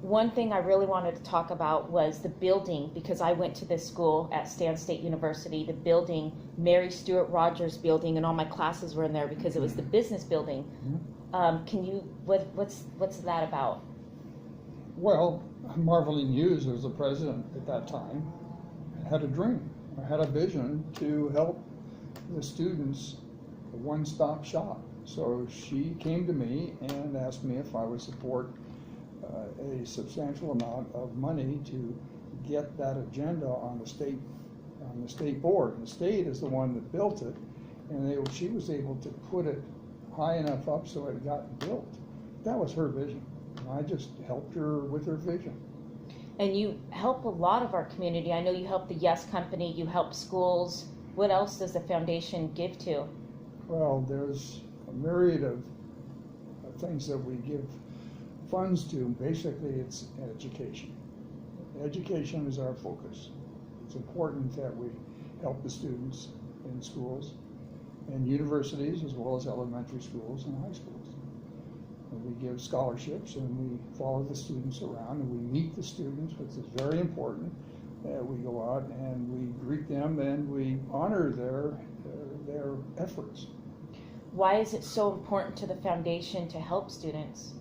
One thing I really wanted to talk about was the building, because I went to this school at Stan State University, the building, Mary Stuart Rogers building, and all my classes were in there because it was the business building. What's that about? Well, Marveline Hughes, who was the president at that time, had a dream, had a vision to help the students, a one-stop shop. So she came to me and asked me if I would support a substantial amount of money to get that agenda on the state board. And the state is the one that built it, and she was able to put it high enough up so it got built. That was her vision. And I just helped her with her vision. And you help a lot of our community. I know you help the Yes Company, you help schools. What else does the foundation give to? Well, there's a myriad of things that we give funds to. Basically, it's education. Education is our focus. It's important that we help the students in schools and universities, as well as elementary schools and high schools. And we give scholarships, and we follow the students around, and we meet the students, which is very important. We go out and we greet them, and we honor their efforts. Why is it so important to the foundation to help students?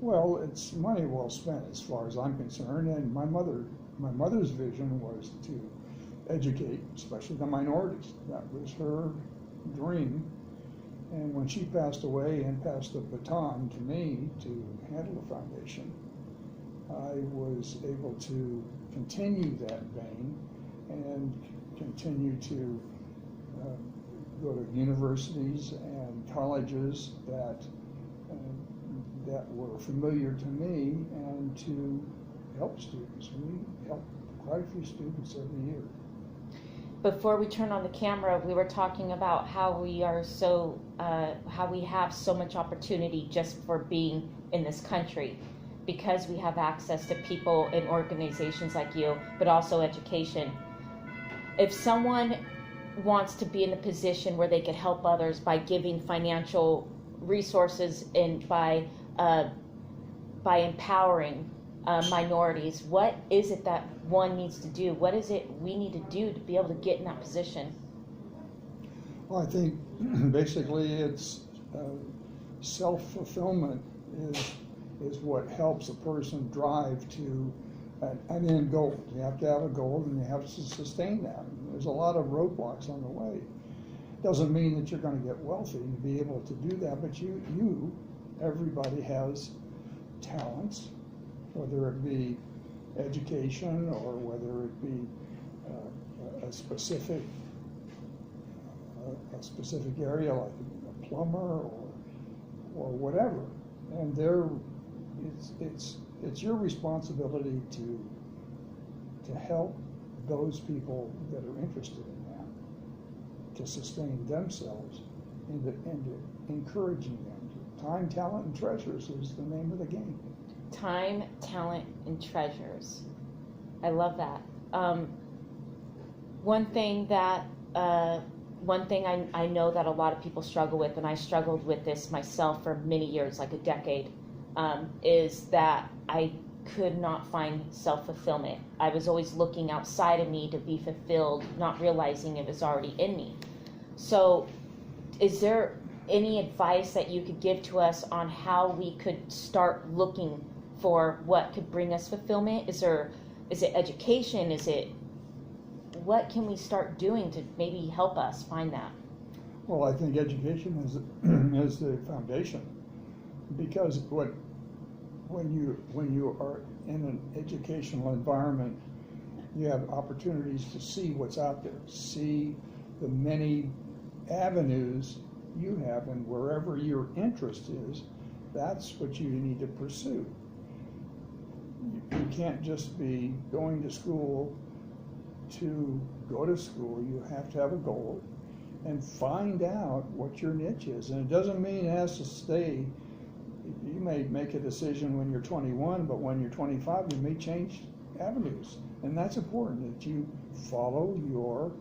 Well, it's money well spent as far as I'm concerned, and my mother's vision was to educate, especially the minorities. That was her dream. And when she passed away and passed the baton to me to handle the foundation, I was able to continue that vein and continue to go to universities and colleges that were familiar to me and to help students. We help quite a few students every year. Before we turn on the camera, we were talking about how we have so much opportunity just for being in this country, because we have access to people and organizations like you, but also education. If someone wants to be in a position where they could help others by giving financial resources and by empowering minorities, what is it that one needs to do? What is it we need to do to be able to get in that position? Well, I think basically it's self-fulfillment is what helps a person drive to an end goal. You have to have a goal, and you have to sustain that. There's a lot of roadblocks on the way. Doesn't mean that you're going to get wealthy and be able to do that, but everybody has talents, whether it be education or whether it be a specific area like a plumber or whatever. And it's your responsibility to help those people that are interested in that, to sustain themselves and encouraging them. Time, talent, and treasures is the name of the game. Time, talent, and treasures. I love that. One thing I know that a lot of people struggle with, and I struggled with this myself for many years, like a decade, is that I could not find self-fulfillment. I was always looking outside of me to be fulfilled, not realizing it was already in me. So is there any advice that you could give to us on how we could start looking for what could bring us fulfillment? Is it education? What can we start doing to maybe help us find that? Well, I think education is the foundation, because when you are in an educational environment, you have opportunities to see what's out there, see the many avenues you have, and wherever your interest is, that's what you need to pursue. You can't just be going to school to go to school. You have to have a goal and find out what your niche is. And it doesn't mean it has to stay. You may make a decision when you're 21, but when you're 25, you may change avenues. And that's important, that you follow your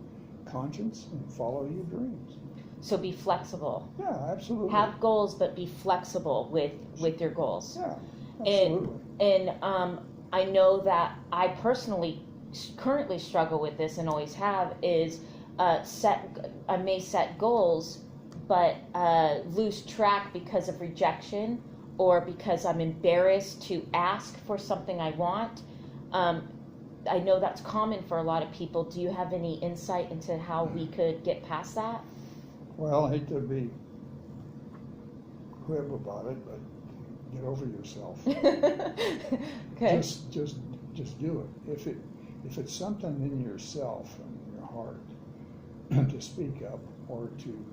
conscience and follow your dreams. So be flexible. Yeah, absolutely. Have goals, but be flexible with your goals. Yeah, absolutely. And I know that I personally currently struggle with this and always have is I may set goals, but lose track because of rejection or because I'm embarrassed to ask for something I want. I know that's common for a lot of people. Do you have any insight into how we could get past that? Well, I hate to be quib about it, but get over yourself. Okay. Just do it. If it's something in yourself and in your heart to speak up or to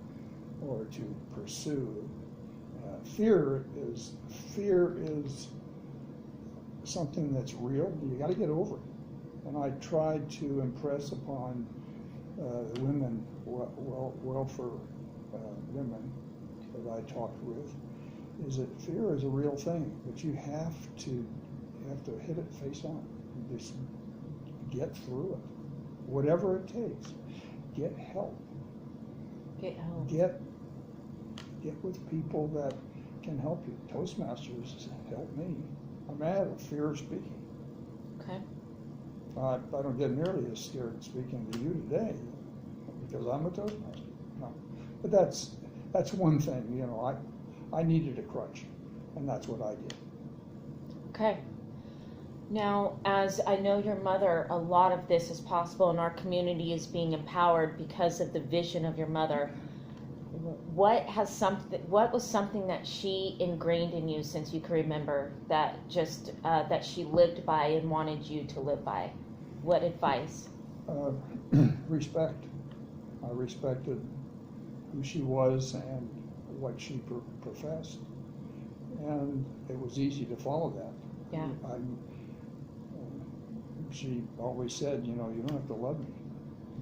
pursue, fear is something that's real. You got to get over it. And I tried to impress upon the women, welfare women that I talked with, is that fear is a real thing, but you have to hit it face on. You just get through it, whatever it takes. Get help. Get help. Get with people that can help you. Toastmasters help me. I had a fear of speaking. Okay. I don't get nearly as scared of speaking to you today because I'm a Toastmaster. No. But that's one thing, you know, I needed a crutch, and that's what I did. Okay. Now, as I know your mother, a lot of this is possible, and our community is being empowered because of the vision of your mother. What was something that she ingrained in you since you can remember that that she lived by and wanted you to live by? What advice? Respect. I respected who she was and what she professed, and it was easy to follow that. Yeah. She always said, you know, you don't have to love me,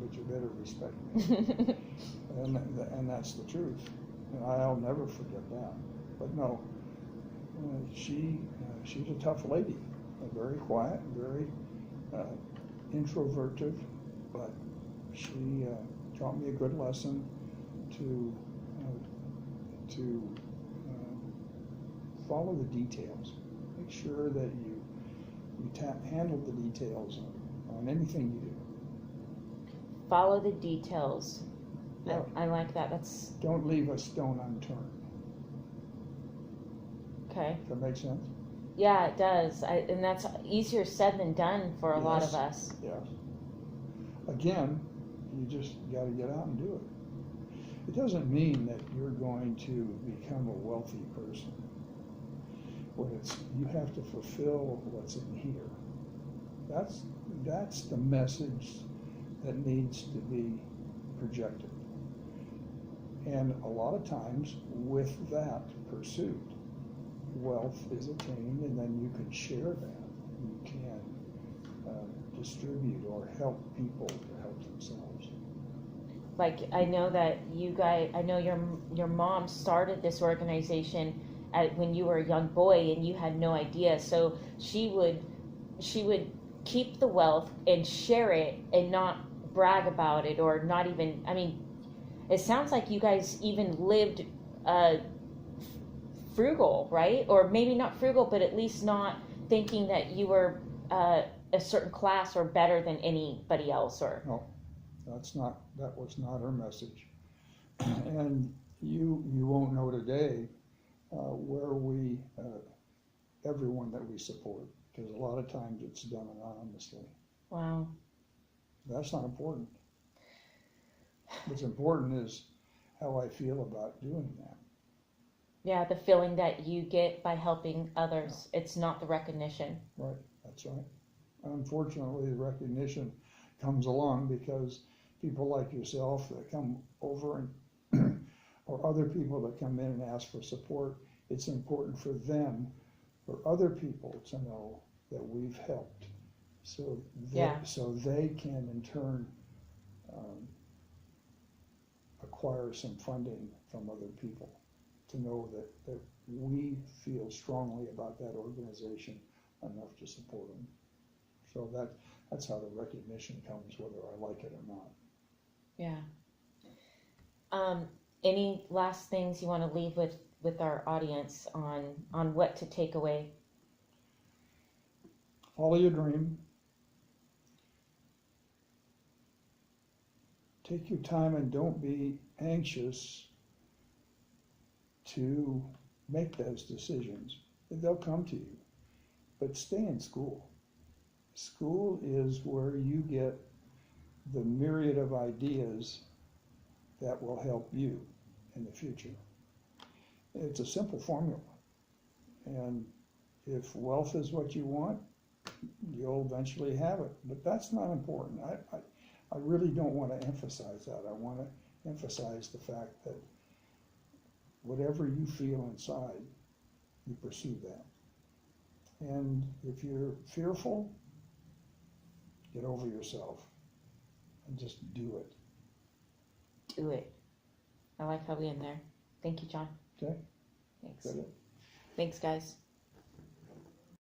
but you better respect me. and that's the truth. And I'll never forget that. But no, she's a tough lady, very quiet, very introverted, but she taught me a good lesson to follow the details. Make sure that you handle the details on anything you do. Follow the details. Yeah. I like that. Don't leave a stone unturned. Okay. Does that make sense? Yeah, it does. And that's easier said than done for a lot of us. Yes. Again, you just got to get out and do it. It doesn't mean that you're going to become a wealthy person. You have to fulfill what's in here. That's the message that needs to be projected. And a lot of times with that pursuit, wealth is attained, and then you can share that. You can distribute or help people to help themselves. Like, I know that I know your mom started this organization when you were a young boy and you had no idea. So she would keep the wealth and share it and not brag about it, or not even, I mean, it sounds like you guys even lived frugal, right? Or maybe not frugal, but at least not thinking that you were a certain class or better than anybody else. Or no, that was not her message. And you won't know today where everyone that we support, because a lot of times it's done anonymously. Wow. That's not important. What's important is how I feel about doing that. Yeah, the feeling that you get by helping others. Yeah. It's not the recognition. Right, that's right. Unfortunately, the recognition comes along because people like yourself that come over and or other people that come in and ask for support, it's important for them, for other people to know that we've helped. So they can in turn acquire some funding from other people to know that we feel strongly about that organization enough to support them. So that's how the recognition comes, whether I like it or not. Yeah. Any last things you want to leave with our audience on what to take away? Follow your dream. Take your time and don't be anxious to make those decisions. They'll come to you. But stay in school. School is where you get the myriad of ideas that will help you in the future. It's a simple formula. And if wealth is what you want, you'll eventually have it. But that's not important. I really don't want to emphasize that. I want to emphasize the fact that whatever you feel inside, you pursue that. And if you're fearful, get over yourself and just do it. Do it. I like how we end there. Thank you, John. Okay? Thanks. Got it? Thanks, guys.